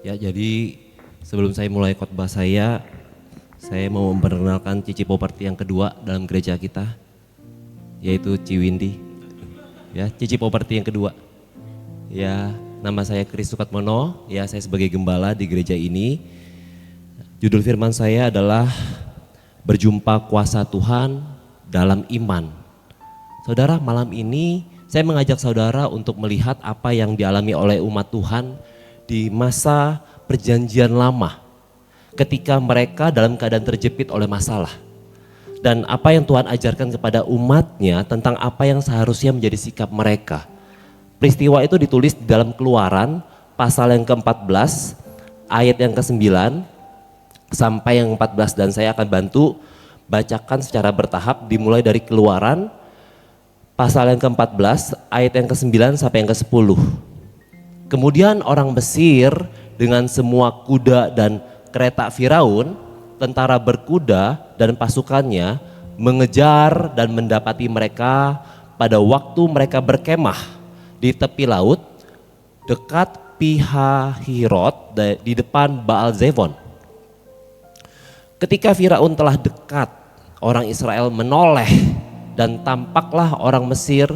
Ya, jadi sebelum saya mulai khotbah saya mau memperkenalkan Cici Poperti yang kedua dalam gereja kita, yaitu Ciwindi. Ya, Cici Poperti yang kedua. Ya, nama saya Kris Sukatmono, ya saya sebagai gembala di gereja ini. Judul firman saya adalah Berjumpa Kuasa Tuhan dalam Iman. Saudara, malam ini saya mengajak saudara untuk melihat apa yang dialami oleh umat Tuhan di masa perjanjian lama, ketika mereka dalam keadaan terjepit oleh masalah. Dan apa yang Tuhan ajarkan kepada umatnya tentang apa yang seharusnya menjadi sikap mereka. Peristiwa itu ditulis di dalam Keluaran pasal yang ke-14 ayat yang ke-9 sampai yang 14, dan saya akan bantu bacakan secara bertahap dimulai dari Keluaran pasal yang ke-14 ayat yang ke-9 sampai yang ke-10. Kemudian orang Mesir dengan semua kuda dan kereta Firaun, tentara berkuda dan pasukannya mengejar dan mendapati mereka pada waktu mereka berkemah di tepi laut dekat Pihahirot di depan Baal Zefon. Ketika Firaun telah dekat, orang Israel menoleh dan tampaklah orang Mesir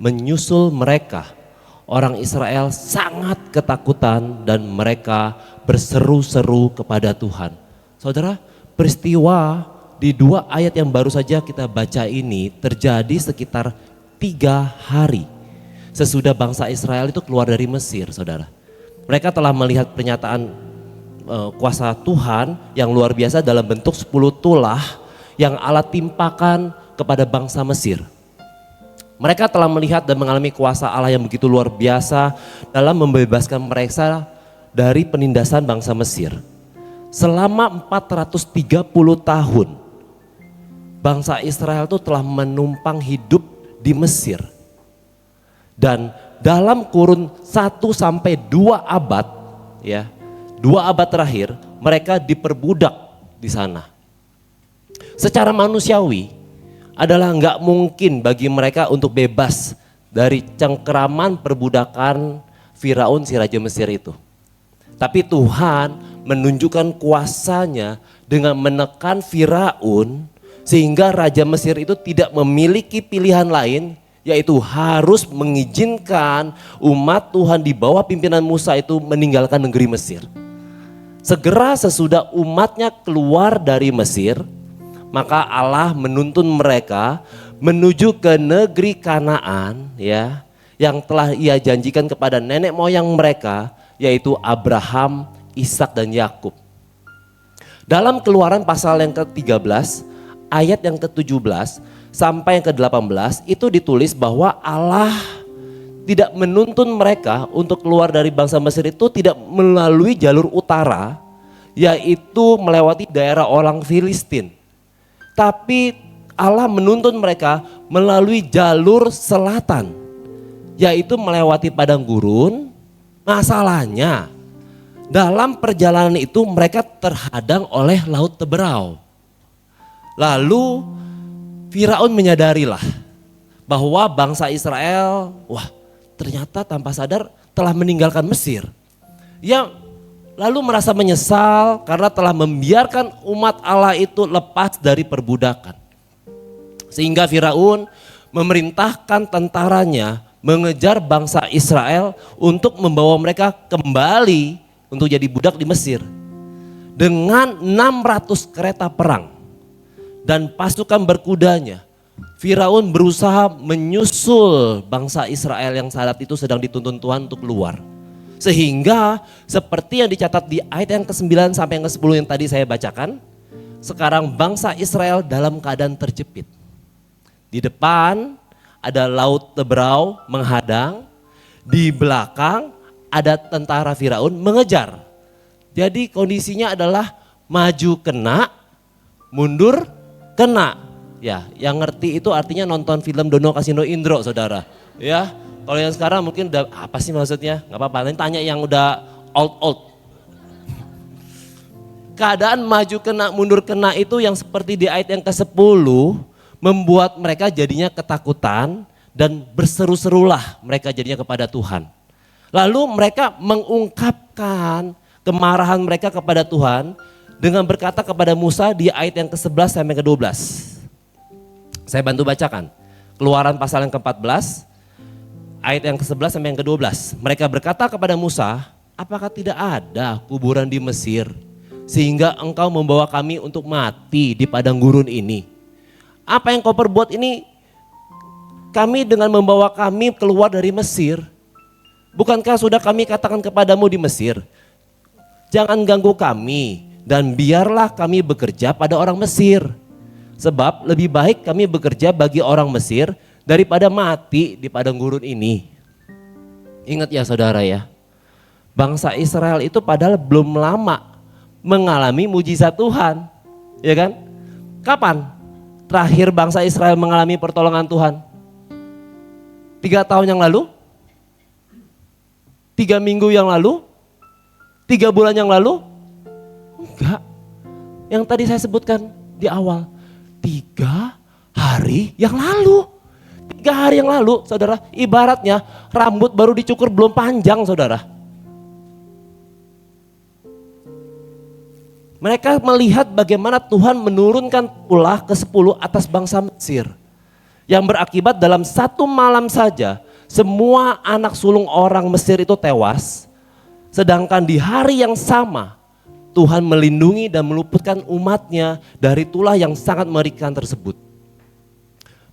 menyusul mereka. Orang Israel sangat ketakutan dan mereka berseru-seru kepada Tuhan. Saudara, peristiwa di dua ayat yang baru saja kita baca ini terjadi sekitar 3 hari sesudah bangsa Israel itu keluar dari Mesir, saudara. Mereka telah melihat pernyataan kuasa Tuhan yang luar biasa dalam bentuk 10 tulah yang Allah timpakan kepada bangsa Mesir. Mereka telah melihat dan mengalami kuasa Allah yang begitu luar biasa dalam membebaskan mereka dari penindasan bangsa Mesir. Selama 430 tahun bangsa Israel itu telah menumpang hidup di Mesir. Dan dalam kurun 1 sampai 2 abad, ya, 2 abad terakhir mereka diperbudak di sana. Secara manusiawi adalah nggak mungkin bagi mereka untuk bebas dari cengkeraman perbudakan Firaun si Raja Mesir itu. Tapi Tuhan menunjukkan kuasanya dengan menekan Firaun sehingga Raja Mesir itu tidak memiliki pilihan lain, yaitu harus mengizinkan umat Tuhan di bawah pimpinan Musa itu meninggalkan negeri Mesir. Segera sesudah umatnya keluar dari Mesir, maka Allah menuntun mereka menuju ke negeri Kanaan, ya, yang telah Ia janjikan kepada nenek moyang mereka, yaitu Abraham, Ishak dan Yakub. Dalam Keluaran pasal yang ke-13 ayat yang ke-17 sampai yang ke-18 itu ditulis bahwa Allah tidak menuntun mereka untuk keluar dari bangsa Mesir itu tidak melalui jalur utara, yaitu melewati daerah orang Filistin. Tapi Allah menuntun mereka melalui jalur selatan, yaitu melewati padang gurun. Masalahnya dalam perjalanan itu mereka terhadang oleh laut Teberau. Lalu Firaun menyadarilah bahwa bangsa Israel, ternyata tanpa sadar telah meninggalkan Mesir. Ia lalu merasa menyesal karena telah membiarkan umat Allah itu lepas dari perbudakan. Sehingga Firaun memerintahkan tentaranya mengejar bangsa Israel untuk membawa mereka kembali untuk jadi budak di Mesir. Dengan 600 kereta perang dan pasukan berkudanya, Firaun berusaha menyusul bangsa Israel yang saat itu sedang dituntun Tuhan untuk keluar. Sehingga seperti yang dicatat di ayat yang ke-9 sampai yang ke-10 yang tadi saya bacakan, sekarang bangsa Israel dalam keadaan terjepit. Di depan ada laut Teberau menghadang, di belakang ada tentara Firaun mengejar. Jadi kondisinya adalah maju kena, mundur kena. Ya, yang ngerti itu artinya nonton film Dono Kasino Indro, saudara. Ya. Kalau yang sekarang mungkin udah apa sih maksudnya? Gak apa-apa, nanti tanya yang udah old. Keadaan maju kena mundur kena itu yang seperti di ayat yang ke-10 membuat mereka jadinya ketakutan dan berseru-serulah mereka jadinya kepada Tuhan. Lalu mereka mengungkapkan kemarahan mereka kepada Tuhan dengan berkata kepada Musa di ayat yang ke-11 sampai ke-12. Saya bantu bacakan. Keluaran pasal yang ke-14, ayat yang ke-11 sampai yang ke-12. Mereka berkata kepada Musa, apakah tidak ada kuburan di Mesir sehingga engkau membawa kami untuk mati di padang gurun ini? Apa yang kau perbuat ini kami dengan membawa kami keluar dari Mesir? Bukankah sudah kami katakan kepadamu di Mesir, jangan ganggu kami dan biarlah kami bekerja pada orang Mesir. Sebab lebih baik kami bekerja bagi orang Mesir daripada mati di padang gurun ini. Ingat ya saudara ya, bangsa Israel itu padahal belum lama mengalami mujizat Tuhan. Ya kan? Kapan terakhir bangsa Israel mengalami pertolongan Tuhan? 3 tahun yang lalu? 3 minggu yang lalu? 3 bulan yang lalu? Enggak. Yang tadi saya sebutkan di awal. 3 hari yang lalu. 3 hari yang lalu, saudara, ibaratnya rambut baru dicukur belum panjang, saudara. Mereka melihat bagaimana Tuhan menurunkan ulah ke-10 atas bangsa Mesir. Yang berakibat dalam 1 malam saja, semua anak sulung orang Mesir itu tewas. Sedangkan di hari yang sama, Tuhan melindungi dan meluputkan umatnya dari tulah yang sangat mengerikan tersebut.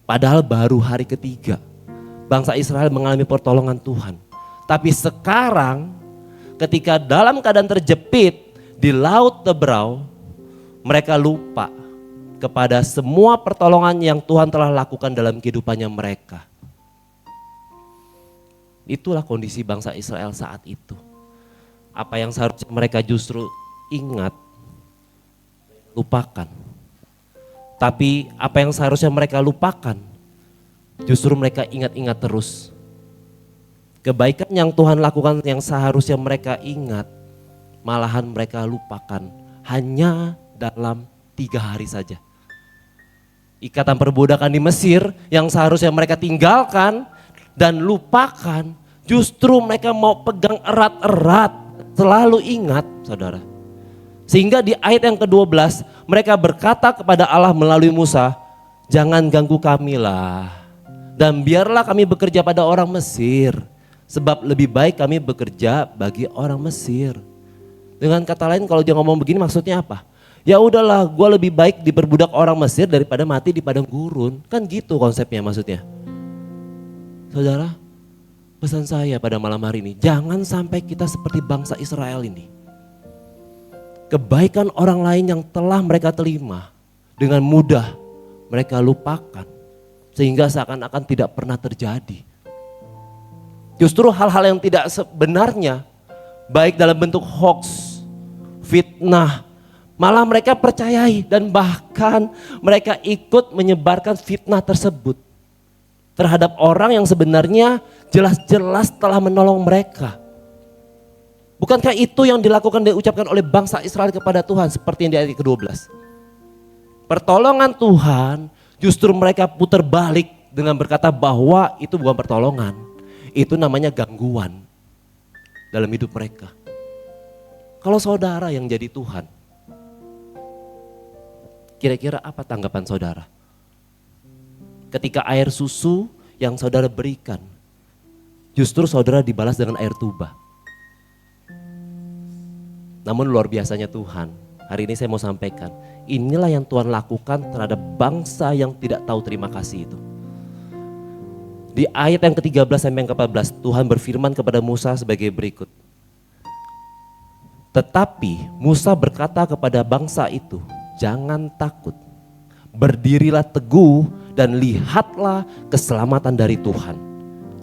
Padahal baru hari ketiga bangsa Israel mengalami pertolongan Tuhan. Tapi sekarang ketika dalam keadaan terjepit di laut Tebrau, mereka lupa kepada semua pertolongan yang Tuhan telah lakukan dalam kehidupannya mereka. Itulah kondisi bangsa Israel saat itu. Apa yang seharusnya mereka justru ingat, lupakan. Tapi apa yang seharusnya mereka lupakan, justru mereka ingat-ingat terus. Kebaikan yang Tuhan lakukan yang seharusnya mereka ingat, malahan mereka lupakan hanya dalam 3 hari saja. Ikatan perbudakan di Mesir yang seharusnya mereka tinggalkan dan lupakan, justru mereka mau pegang erat-erat, selalu ingat, saudara. Sehingga di ayat yang ke-12 mereka berkata kepada Allah melalui Musa, jangan ganggu kami lah dan biarlah kami bekerja pada orang Mesir. Sebab lebih baik kami bekerja bagi orang Mesir. Dengan kata lain kalau dia ngomong begini maksudnya apa? Ya udahlah, gue lebih baik diperbudak orang Mesir daripada mati di padang gurun. Kan gitu konsepnya maksudnya. Saudara, pesan saya pada malam hari ini, jangan sampai kita seperti bangsa Israel ini. Kebaikan orang lain yang telah mereka terima dengan mudah mereka lupakan. Sehingga seakan-akan tidak pernah terjadi. Justru hal-hal yang tidak sebenarnya, baik dalam bentuk hoax, fitnah, malah mereka percayai dan bahkan mereka ikut menyebarkan fitnah tersebut terhadap orang yang sebenarnya jelas-jelas telah menolong mereka. Bukankah itu yang dilakukan dan diucapkan oleh bangsa Israel kepada Tuhan seperti yang di ayat ke-12. Pertolongan Tuhan justru mereka putar balik dengan berkata bahwa itu bukan pertolongan. Itu namanya gangguan dalam hidup mereka. Kalau saudara yang jadi Tuhan, kira-kira apa tanggapan saudara? Ketika air susu yang saudara berikan, justru saudara dibalas dengan air tuba. Namun luar biasanya Tuhan, hari ini saya mau sampaikan, inilah yang Tuhan lakukan terhadap bangsa yang tidak tahu terima kasih itu. Di ayat yang ke-13 sampai yang ke-14, Tuhan berfirman kepada Musa sebagai berikut. Tetapi Musa berkata kepada bangsa itu, jangan takut, berdirilah teguh dan lihatlah keselamatan dari Tuhan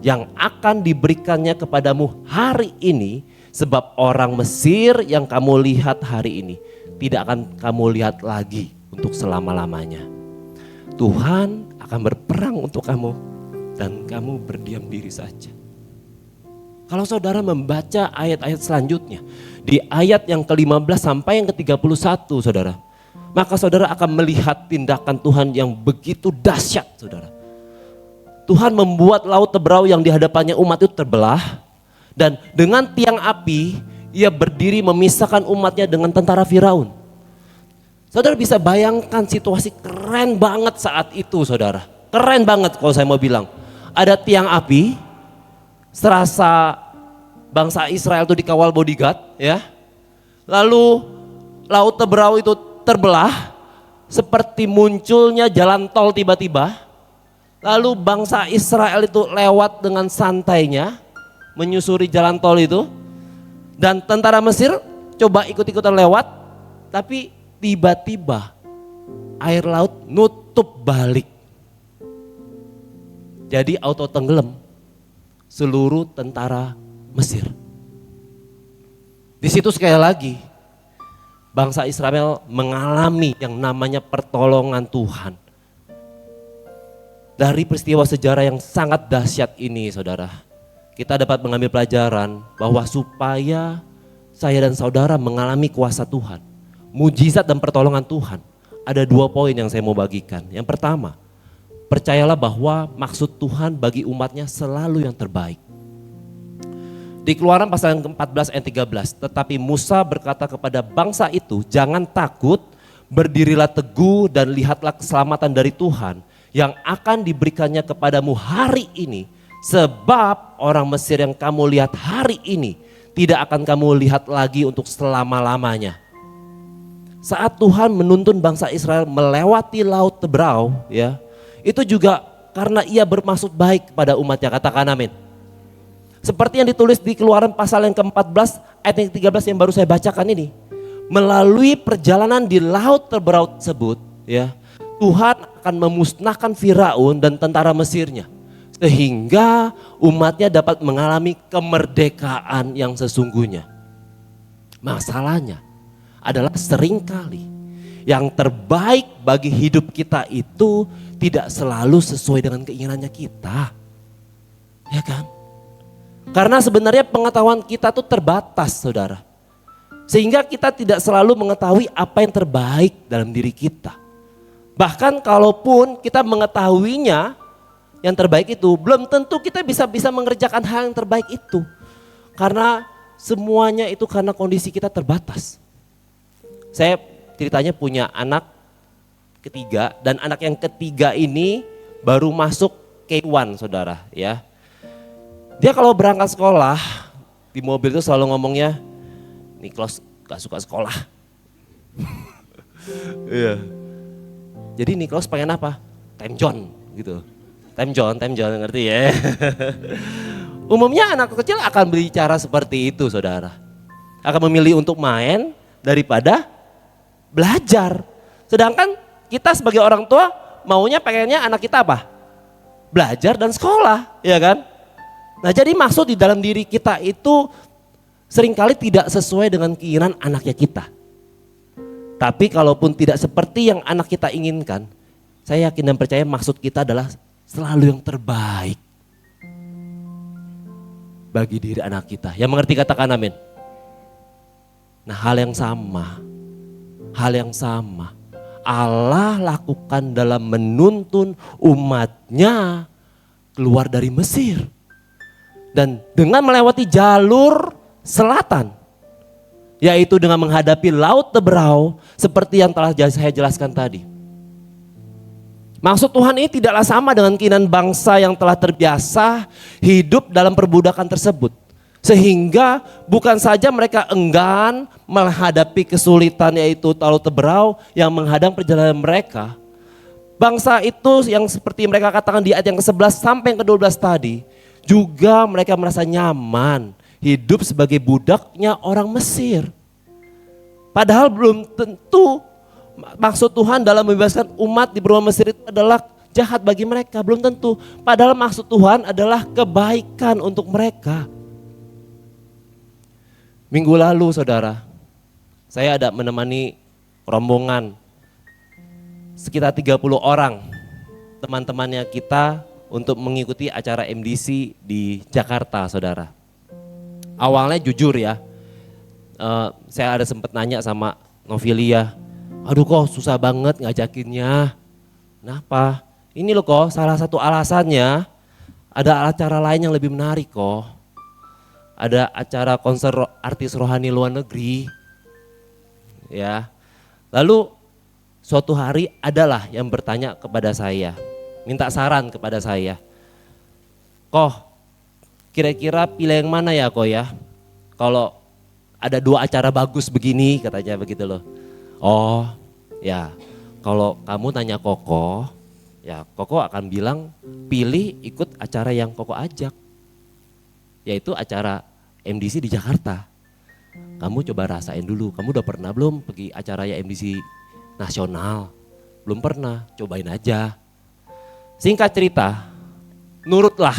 yang akan diberikannya kepadamu hari ini. Sebab orang Mesir yang kamu lihat hari ini tidak akan kamu lihat lagi untuk selama-lamanya. Tuhan akan berperang untuk kamu dan kamu berdiam diri saja. Kalau saudara membaca ayat-ayat selanjutnya, di ayat yang ke-15 sampai yang ke-31 saudara, maka saudara akan melihat tindakan Tuhan yang begitu dahsyat saudara. Tuhan membuat laut Tebrau yang di hadapannya umat itu terbelah. Dan dengan tiang api ia berdiri memisahkan umatnya dengan tentara Firaun. Saudara bisa bayangkan situasi keren banget saat itu saudara. Keren banget kalau saya mau bilang. Ada tiang api, serasa bangsa Israel itu dikawal bodyguard ya. Lalu laut Teberau itu terbelah seperti munculnya jalan tol tiba-tiba. Lalu bangsa Israel itu lewat dengan santainya menyusuri jalan tol itu. Dan tentara Mesir coba ikut-ikutan lewat, tapi tiba-tiba air laut nutup balik. Jadi auto tenggelam seluruh tentara Mesir. Di situ sekali lagi bangsa Israel mengalami yang namanya pertolongan Tuhan. Dari peristiwa sejarah yang sangat dahsyat ini saudara, kita dapat mengambil pelajaran bahwa supaya saya dan saudara mengalami kuasa Tuhan, mujizat dan pertolongan Tuhan, ada 2 poin yang saya mau bagikan. Yang pertama, percayalah bahwa maksud Tuhan bagi umatnya selalu yang terbaik. Di Keluaran pasal yang ke-14 ayat 13, tetapi Musa berkata kepada bangsa itu, jangan takut, berdirilah teguh dan lihatlah keselamatan dari Tuhan yang akan diberikannya kepadamu hari ini. Sebab orang Mesir yang kamu lihat hari ini tidak akan kamu lihat lagi untuk selama-lamanya. Saat Tuhan menuntun bangsa Israel melewati laut Teberau ya, itu juga karena ia bermaksud baik kepada umatnya, katakan amin. Seperti yang ditulis di Keluaran pasal yang ke-14 ayat yang 13 yang baru saya bacakan ini. Melalui perjalanan di laut Teberau tersebut ya, Tuhan akan memusnahkan Firaun dan tentara Mesirnya. Sehingga umatnya dapat mengalami kemerdekaan yang sesungguhnya. Masalahnya adalah seringkali yang terbaik bagi hidup kita itu tidak selalu sesuai dengan keinginannya kita. Ya kan? Karena sebenarnya pengetahuan kita tuh terbatas saudara. Sehingga kita tidak selalu mengetahui apa yang terbaik dalam diri kita. Bahkan kalaupun kita mengetahuinya, yang terbaik itu belum tentu kita bisa mengerjakan hal yang terbaik itu. Karena semuanya itu karena kondisi kita terbatas. Saya ceritanya punya anak ketiga dan anak yang ketiga ini baru masuk K1 saudara ya. Dia kalau berangkat sekolah di mobil itu selalu ngomongnya, Niklas gak suka sekolah. Iya. Jadi Niklas pengen apa? Time John gitu. Time John ngerti ya. Umumnya anak kecil akan berbicara seperti itu saudara. Akan memilih untuk main daripada belajar. Sedangkan kita sebagai orang tua maunya pengennya anak kita apa? Belajar dan sekolah, ya kan? Nah jadi maksud di dalam diri kita itu seringkali tidak sesuai dengan keinginan anaknya kita. Tapi kalaupun tidak seperti yang anak kita inginkan, saya yakin dan percaya maksud kita adalah selalu yang terbaik bagi diri anak kita. Yang mengerti katakan amin. Nah hal yang sama Allah lakukan dalam menuntun umatnya keluar dari Mesir. Dan dengan melewati jalur selatan, yaitu dengan menghadapi laut Teberau seperti yang telah saya jelaskan tadi. Maksud Tuhan ini tidaklah sama dengan keinginan bangsa yang telah terbiasa hidup dalam perbudakan tersebut. Sehingga bukan saja mereka enggan menghadapi kesulitan yaitu laut Teberau yang menghadang perjalanan mereka. Bangsa itu yang seperti mereka katakan di ayat yang ke-11 sampai yang ke-12 tadi, juga mereka merasa nyaman hidup sebagai budaknya orang Mesir. Padahal belum tentu maksud Tuhan dalam membebaskan umat di benua Mesir itu adalah jahat bagi mereka, belum tentu. Padahal maksud Tuhan adalah kebaikan untuk mereka. Minggu lalu saudara, saya ada menemani rombongan sekitar 30 orang teman-temannya kita untuk mengikuti acara MDC di Jakarta saudara. Awalnya jujur ya, saya ada sempat nanya sama Novilia, aduh kok susah banget ngajakinnya. Kenapa? Ini loh kok salah satu alasannya ada acara lain yang lebih menarik kok. ada acara konser artis rohani luar negeri. Ya. Lalu suatu hari adalah yang bertanya kepada saya, minta saran kepada saya. Koh, kira-kira pilih yang mana ya Koh ya? Kalau ada 2 acara bagus begini, katanya begitu loh. Oh ya, kalau kamu tanya Koko, ya Koko akan bilang pilih ikut acara yang Koko ajak. Yaitu acara MDC di Jakarta. Kamu coba rasain dulu, kamu udah pernah belum pergi acara ya MDC nasional? Belum pernah, cobain aja. Singkat cerita, nurutlah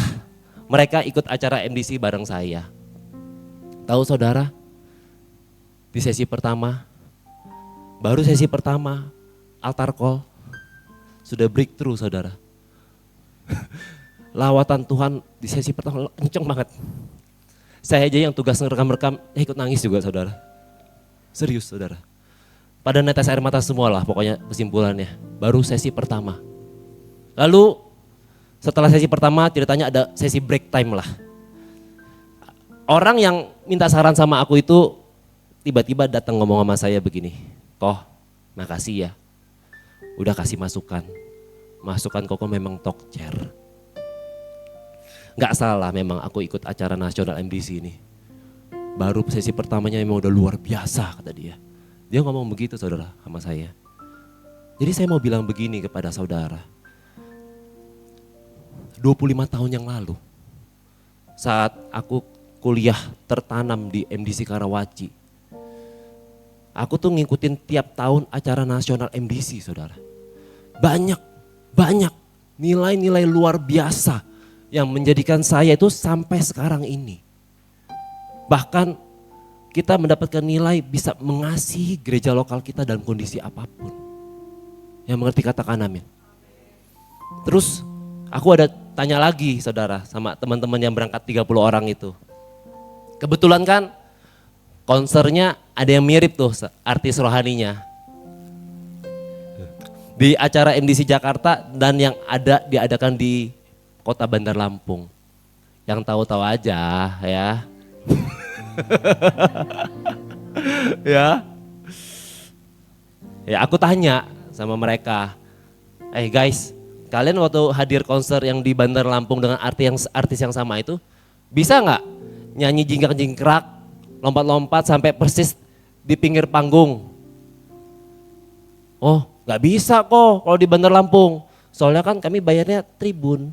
mereka ikut acara MDC bareng saya. Tahu saudara, di sesi pertama, baru sesi pertama, altar call, sudah breakthrough saudara. Lawatan Tuhan di sesi pertama kenceng banget. Saya aja yang tugas ngerekam-rekam, ikut nangis juga saudara. Serius saudara. Pada netes air mata semua lah pokoknya kesimpulannya. Baru sesi pertama. Lalu setelah sesi pertama ceritanya ada sesi break time lah. Orang yang minta saran sama aku itu tiba-tiba datang ngomong sama saya begini. Koh, makasih ya. Udah kasih masukan. Masukan Koko memang tokcer. Gak salah memang aku ikut acara nasional MDC ini. Baru sesi pertamanya memang udah luar biasa kata dia. Dia ngomong begitu saudara sama saya. Jadi saya mau bilang begini kepada saudara. 25 tahun yang lalu saat aku kuliah tertanam di MDC Karawaci. Aku tuh ngikutin tiap tahun acara nasional MDC saudara. Banyak nilai-nilai luar biasa yang menjadikan saya itu sampai sekarang ini. Bahkan kita mendapatkan nilai bisa mengasihi gereja lokal kita dalam kondisi apapun. Yang mengerti katakan amin. Terus aku ada tanya lagi saudara sama teman-teman yang berangkat 30 orang itu. Kebetulan kan konsernya ada yang mirip tuh artis rohaninya. Di acara MDC Jakarta dan yang ada diadakan di Kota Bandar Lampung. Yang tahu-tahu aja ya. Ya. Ya aku tanya sama mereka. Guys, kalian waktu hadir konser yang di Bandar Lampung dengan artis yang sama itu, bisa nggak nyanyi jingkrak-jingkrak, lompat-lompat sampai persis di pinggir panggung? Oh, nggak bisa kok kalau di Bandar Lampung. Soalnya kan kami bayarnya tribun.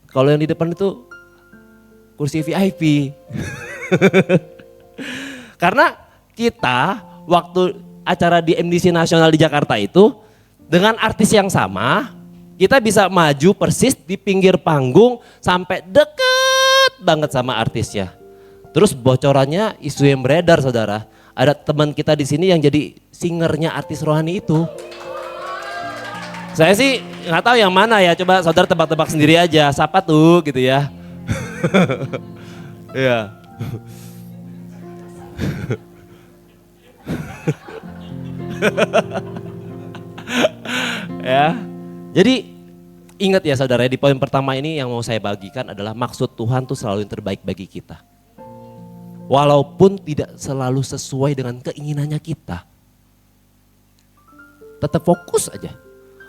Kalau yang di depan itu kursi VIP. Karena kita waktu acara di MDC Nasional di Jakarta itu dengan artis yang sama, kita bisa maju persis di pinggir panggung sampai deket banget sama artisnya. Terus bocorannya isu yang beredar saudara, ada teman kita di sini yang jadi singernya artis rohani itu. Saya sih nggak tahu yang mana ya, coba saudara tebak-tebak sendiri aja, siapa tuh gitu ya. Iya. Ya, jadi ingat ya saudara, di poin pertama ini yang mau saya bagikan adalah maksud Tuhan tuh selalu yang terbaik bagi kita. Walaupun tidak selalu sesuai dengan keinginannya kita. Tetap fokus aja.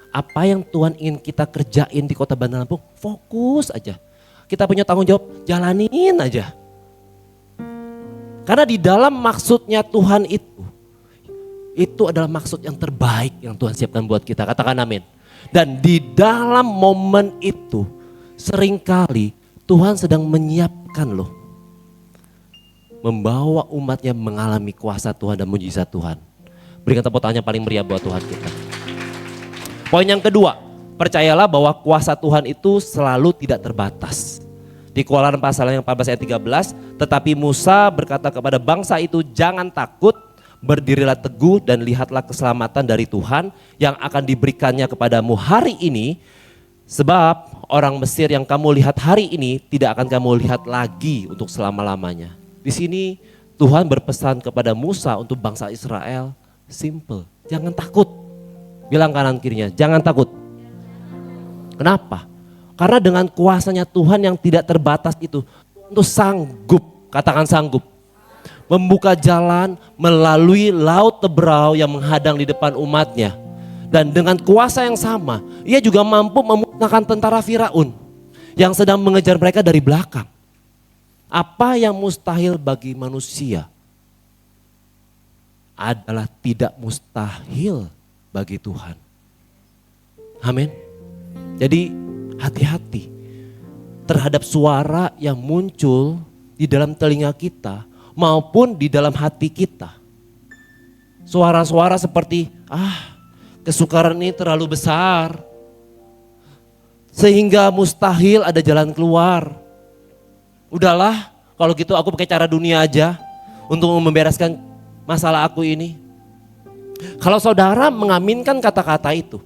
Apa yang Tuhan ingin kita kerjain di Kota Bandar Lampung, fokus aja. Kita punya tanggung jawab, jalanin aja. Karena di dalam maksudnya Tuhan itu adalah maksud yang terbaik yang Tuhan siapkan buat kita. Katakan amin. Dan di dalam momen itu seringkali Tuhan sedang menyiapkan loh. Membawa umatnya mengalami kuasa Tuhan dan mujizat Tuhan. Berikan tepuk tangan paling meriah buat Tuhan kita. Poin yang kedua, percayalah bahwa kuasa Tuhan itu selalu tidak terbatas. Di Keluaran pasal yang 14 ayat 13, tetapi Musa berkata kepada bangsa itu, jangan takut, berdirilah teguh dan lihatlah keselamatan dari Tuhan yang akan diberikannya kepadamu hari ini. Sebab orang Mesir yang kamu lihat hari ini tidak akan kamu lihat lagi untuk selama-lamanya. Di sini Tuhan berpesan kepada Musa untuk bangsa Israel, simple, jangan takut. Bilang kanan kirinya, jangan takut. Kenapa? Karena dengan kuasanya Tuhan yang tidak terbatas itu sanggup Katakan sanggup. Membuka jalan melalui laut Teberau yang menghadang di depan umatnya. Dan dengan kuasa yang sama, ia juga mampu memusnahkan tentara Firaun yang sedang mengejar mereka dari belakang. Apa yang mustahil bagi manusia adalah tidak mustahil bagi Tuhan. Amin. Jadi hati-hati terhadap suara yang muncul di dalam telinga kita maupun di dalam hati kita. Suara-suara seperti, kesukaran ini terlalu besar sehingga mustahil ada jalan keluar. Udahlah, kalau gitu aku pakai cara dunia aja untuk membereskan masalah aku ini. Kalau saudara mengaminkan kata-kata itu,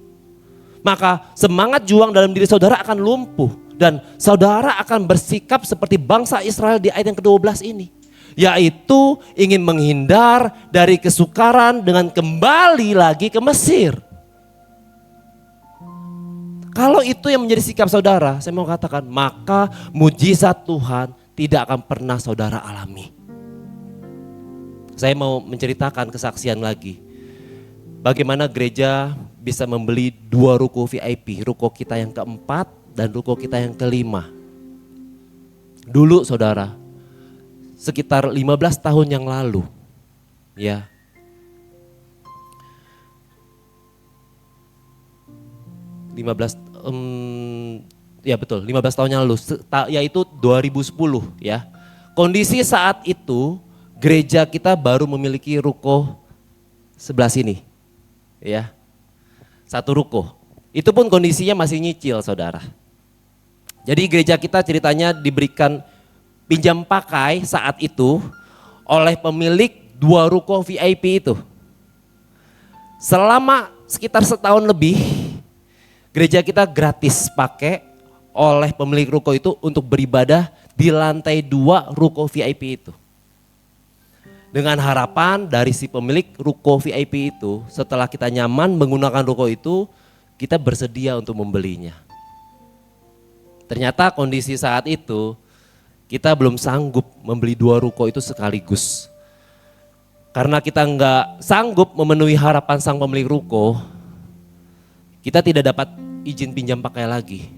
maka semangat juang dalam diri saudara akan lumpuh dan saudara akan bersikap seperti bangsa Israel di ayat yang ke-12 ini. Yaitu ingin menghindar dari kesukaran dengan kembali lagi ke Mesir. Kalau itu yang menjadi sikap saudara, saya mau katakan, maka mujizat Tuhan tidak akan pernah saudara alami. Saya mau menceritakan kesaksian lagi. Bagaimana gereja bisa membeli 2 ruko VIP, ruko kita yang keempat dan ruko kita yang kelima. Dulu saudara, sekitar 15 tahun yang lalu, ya. Ya betul, 15 tahun yang lalu, yaitu 2010 ya. Kondisi saat itu gereja kita baru memiliki ruko sebelah sini, ya. 1 ruko. Itu pun kondisinya masih nyicil saudara. Jadi gereja kita ceritanya diberikan pinjam pakai saat itu oleh pemilik 2 ruko VIP itu. Selama sekitar setahun lebih, gereja kita gratis pakai oleh pemilik ruko itu untuk beribadah di lantai 2 ruko VIP itu. Dengan harapan dari si pemilik ruko VIP itu, setelah kita nyaman menggunakan ruko itu, kita bersedia untuk membelinya. Ternyata kondisi saat itu, kita belum sanggup membeli 2 ruko itu sekaligus. Karena kita nggak sanggup memenuhi harapan sang pemilik ruko, kita tidak dapat izin pinjam pakai lagi.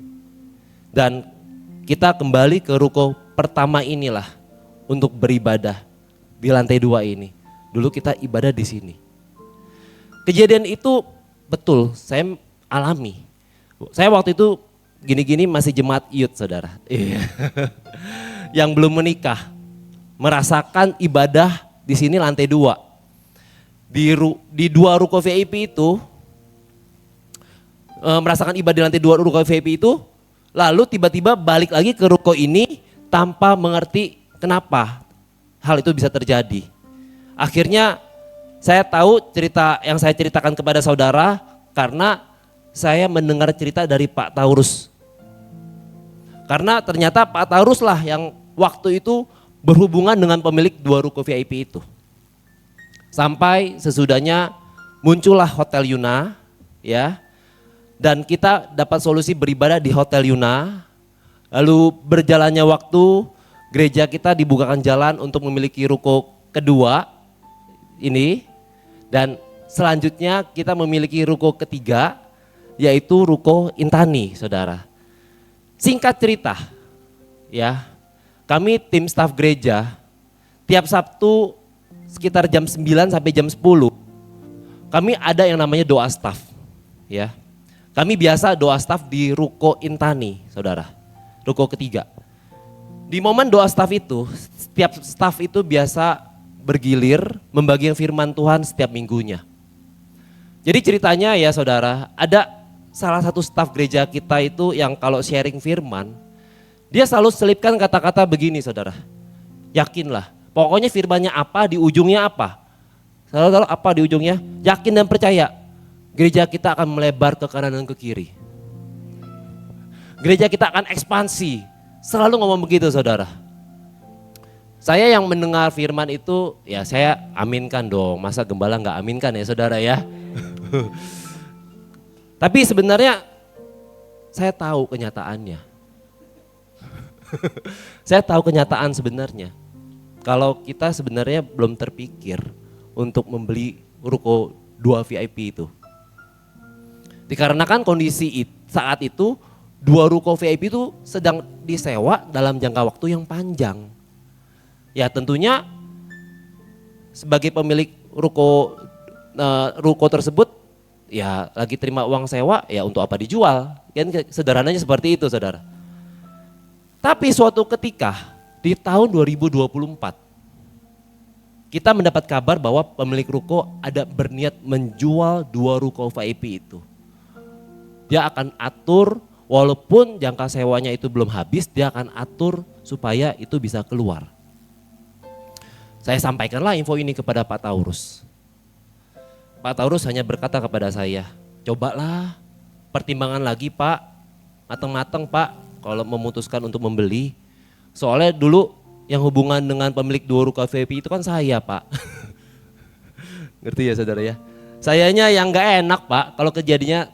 Dan kita kembali ke ruko pertama inilah untuk beribadah di lantai 2 ini. Dulu kita ibadah di sini. Kejadian itu betul, saya alami. Saya waktu itu gini-gini masih jemaat youth saudara. Yang belum menikah, merasakan ibadah di sini lantai 2. Di 2 ruko VIP itu, merasakan ibadah di lantai 2 ruko VIP itu, lalu tiba-tiba balik lagi ke ruko ini tanpa mengerti kenapa hal itu bisa terjadi. Akhirnya saya tahu cerita yang saya ceritakan kepada saudara karena saya mendengar cerita dari Pak Taurus. Karena ternyata Pak Taurus lah yang waktu itu berhubungan dengan pemilik 2 ruko VIP itu. Sampai sesudahnya muncullah Hotel Yuna, ya. Dan kita dapat solusi beribadah di Hotel Yuna. Lalu berjalannya waktu, gereja kita dibukakan jalan untuk memiliki ruko kedua ini. Dan selanjutnya kita memiliki ruko ketiga, yaitu ruko Intani, saudara. Singkat cerita, ya, kami tim staf gereja tiap Sabtu sekitar jam 9 sampai jam 10 kami ada yang namanya doa staf, ya. Kami biasa doa staf di ruko Intani, saudara, ruko ketiga. Di momen doa staf itu, setiap staf itu biasa bergilir membagi firman Tuhan setiap minggunya. Jadi ceritanya ya saudara, ada salah satu staf gereja kita itu yang kalau sharing firman, dia selalu selipkan kata-kata begini saudara, yakinlah, pokoknya firmannya apa, di ujungnya apa. Saudara apa di ujungnya? Yakin dan percaya, gereja kita akan melebar ke kanan dan ke kiri. Gereja kita akan ekspansi, selalu ngomong begitu saudara. Saya yang mendengar firman itu, ya saya aminkan dong, masa gembala nggak aminkan ya saudara ya. Tapi sebenarnya saya tahu kenyataannya. Saya tahu kenyataan sebenarnya. kalau kita sebenarnya belum terpikir untuk membeli ruko 2 VIP itu. Dikarenakan kondisi saat itu 2 ruko VIP itu sedang disewa dalam jangka waktu yang panjang. Ya tentunya sebagai pemilik ruko tersebut ya lagi terima uang sewa, ya untuk apa dijual? Kan sederhananya seperti itu, saudara. Tapi suatu ketika di tahun 2024 kita mendapat kabar bahwa pemilik ruko ada berniat menjual 2 ruko VIP itu. Dia akan atur, walaupun jangka sewanya itu belum habis, dia akan atur supaya itu bisa keluar. Saya sampaikanlah info ini kepada Pak Taurus. Pak Taurus hanya berkata kepada saya, cobalah pertimbangan lagi Pak, matang-matang Pak kalau memutuskan untuk membeli. Soalnya dulu yang hubungan dengan pemilik 2 ruko VIP itu kan saya Pak. Ngerti ya saudara ya? Sayanya yang gak enak Pak kalau kejadiannya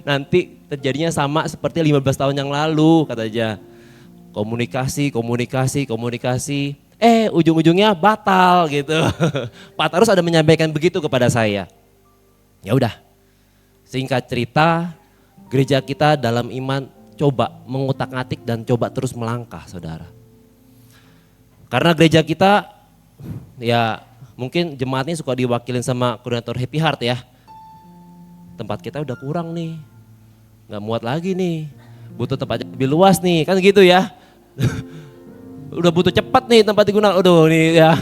nanti terjadinya sama seperti 15 tahun yang lalu katanya. Komunikasi. Ujung-ujungnya batal gitu. Pak Tarus ada menyampaikan begitu kepada saya. Ya udah, singkat cerita gereja kita dalam iman coba mengutak-atik dan coba terus melangkah saudara. Karena gereja kita ya mungkin jemaatnya suka diwakilin sama koordinator Happy Heart ya. Tempat kita udah kurang nih, gak muat lagi nih, butuh tempat lebih luas nih, kan gitu ya. Udah butuh cepat nih tempat digunakan, aduh nih ya.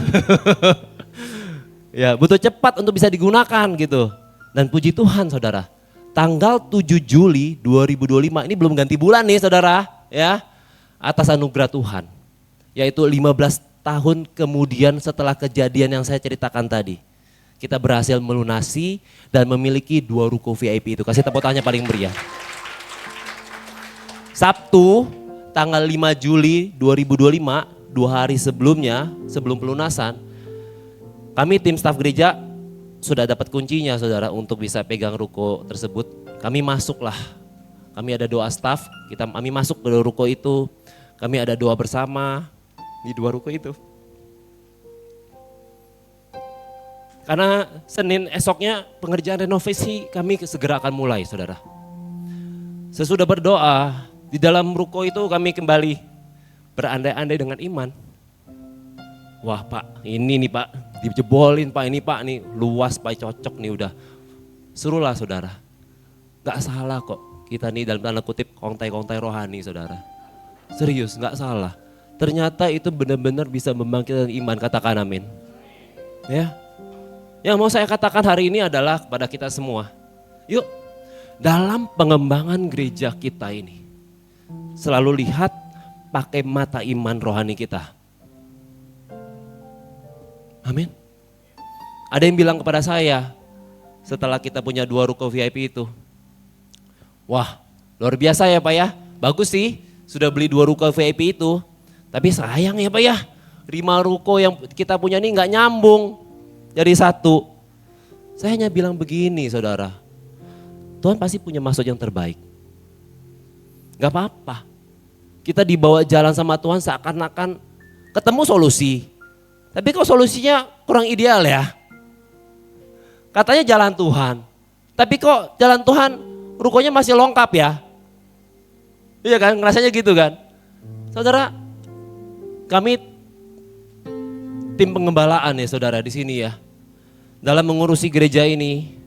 Ya butuh cepat untuk bisa digunakan gitu. Dan puji Tuhan saudara, tanggal 7 Juli 2025 ini belum ganti bulan nih saudara ya. Atas anugerah Tuhan, yaitu 15 tahun kemudian setelah kejadian yang saya ceritakan tadi. Kita berhasil melunasi dan memiliki 2 ruko VIP itu. Kasih tepuk tangannya paling meriah. Sabtu tanggal 5 Juli 2025, 2 hari sebelumnya, sebelum pelunasan, kami tim staf gereja sudah dapat kuncinya saudara untuk bisa pegang ruko tersebut. Kami masuklah, kami ada doa staf, kami masuk ke ruko itu, kami ada doa bersama di 2 ruko itu. Karena Senin esoknya pengerjaan renovasi kami segera akan mulai saudara. Sesudah berdoa, di dalam ruko itu kami kembali berandai-andai dengan iman. Wah Pak, ini nih Pak, dijebolin Pak, ini Pak, nih luas Pak, cocok nih udah. Suruhlah saudara, gak salah kok kita nih dalam tanda kutip kontai-kontai rohani saudara. Serius gak salah, ternyata itu benar-benar bisa membangkitkan iman, katakan amin. Ya. Yang mau saya katakan hari ini adalah kepada kita semua, yuk dalam pengembangan gereja kita ini selalu lihat pakai mata iman rohani kita. Amin. Ada yang bilang kepada saya setelah kita punya 2 ruko VIP itu, wah luar biasa ya Pak ya, bagus sih sudah beli 2 ruko VIP itu, tapi sayang ya Pak ya, 5 ruko yang kita punya ini gak nyambung jadi 1. Saya hanya bilang begini saudara, Tuhan pasti punya maksud yang terbaik. Gak apa-apa, kita dibawa jalan sama Tuhan seakan-akan ketemu solusi. Tapi kok solusinya kurang ideal ya. Katanya jalan Tuhan, tapi kok jalan Tuhan rukonya masih lengkap ya. Iya kan, ngerasanya gitu kan. Saudara, kami tim pengembalaan ya saudara di sini ya. Dalam mengurusi gereja ini,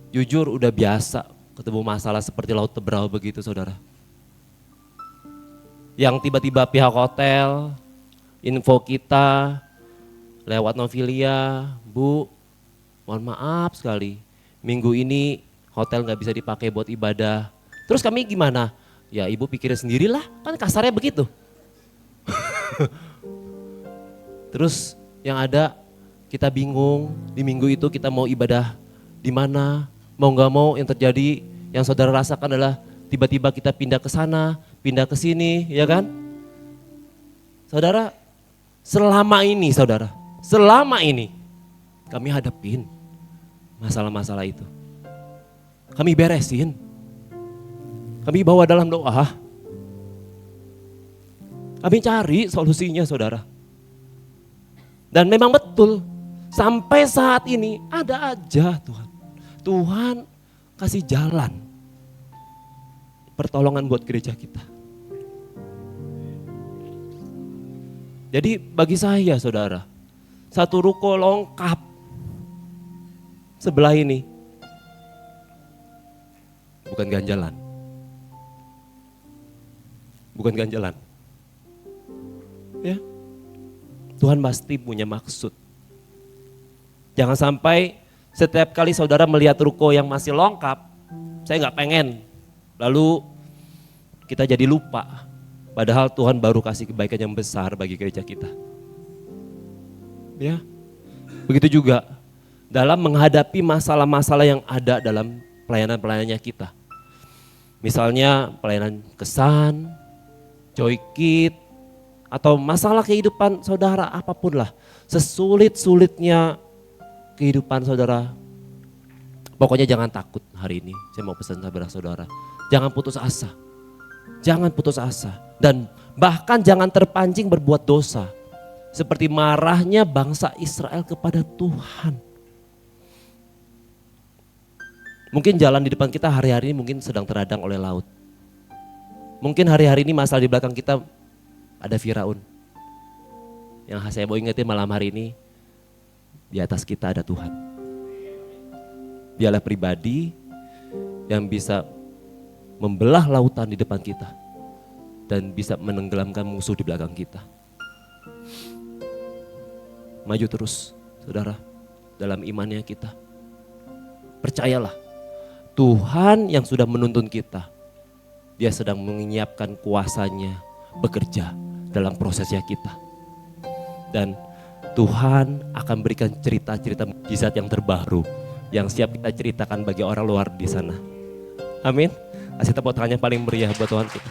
jujur udah biasa ketemu masalah seperti laut teberau begitu saudara. Yang tiba-tiba pihak hotel, info kita lewat Novilia, Bu, mohon maaf sekali, minggu ini hotel gak bisa dipakai buat ibadah. Terus kami gimana? Ya ibu pikirin sendirilah, kan kasarnya begitu. Terus yang ada kita bingung, di minggu itu kita mau ibadah di mana, mau gak mau yang terjadi, yang saudara rasakan adalah tiba-tiba kita pindah ke sana, pindah ke sini, ya kan? Saudara, selama ini kami hadapin masalah-masalah itu. Kami beresin, kami bawa dalam doa, kami cari solusinya saudara. Dan memang betul, sampai saat ini ada aja Tuhan. Tuhan kasih jalan pertolongan buat gereja kita. Jadi bagi saya saudara, satu ruko lengkap sebelah ini bukan ganjalan. Bukan ganjalan. Ya. Tuhan pasti punya maksud. Jangan sampai setiap kali saudara melihat ruko yang masih lengkap, saya nggak pengen. Lalu kita jadi lupa. Padahal Tuhan baru kasih kebaikan yang besar bagi gereja kita. Ya. Begitu juga dalam menghadapi masalah-masalah yang ada dalam pelayanan-pelayanannya kita. Misalnya pelayanan kesan, Joy Kid, atau masalah kehidupan saudara apapun lah. Sesulit-sulitnya kehidupan saudara. Pokoknya jangan takut hari ini. Saya mau pesan saudara-saudara. Jangan putus asa. Jangan putus asa. Dan bahkan jangan terpancing berbuat dosa. Seperti marahnya bangsa Israel kepada Tuhan. Mungkin jalan di depan kita hari-hari ini mungkin sedang terhadang oleh laut. Mungkin hari-hari ini masalah di belakang kita ada Firaun. Yang saya mau ingetin malam hari ini, di atas kita ada Tuhan. Dialah pribadi yang bisa membelah lautan di depan kita. Dan bisa menenggelamkan musuh di belakang kita. Maju terus saudara dalam imannya kita. Percayalah, Tuhan yang sudah menuntun kita, Dia sedang menyiapkan kuasanya bekerja dalam prosesnya kita. Dan Tuhan akan berikan cerita-cerita mukjizat yang terbaru yang siap kita ceritakan bagi orang luar di sana. Amin. Kasih tepuk tangannya paling meriah buat Tuhan kita.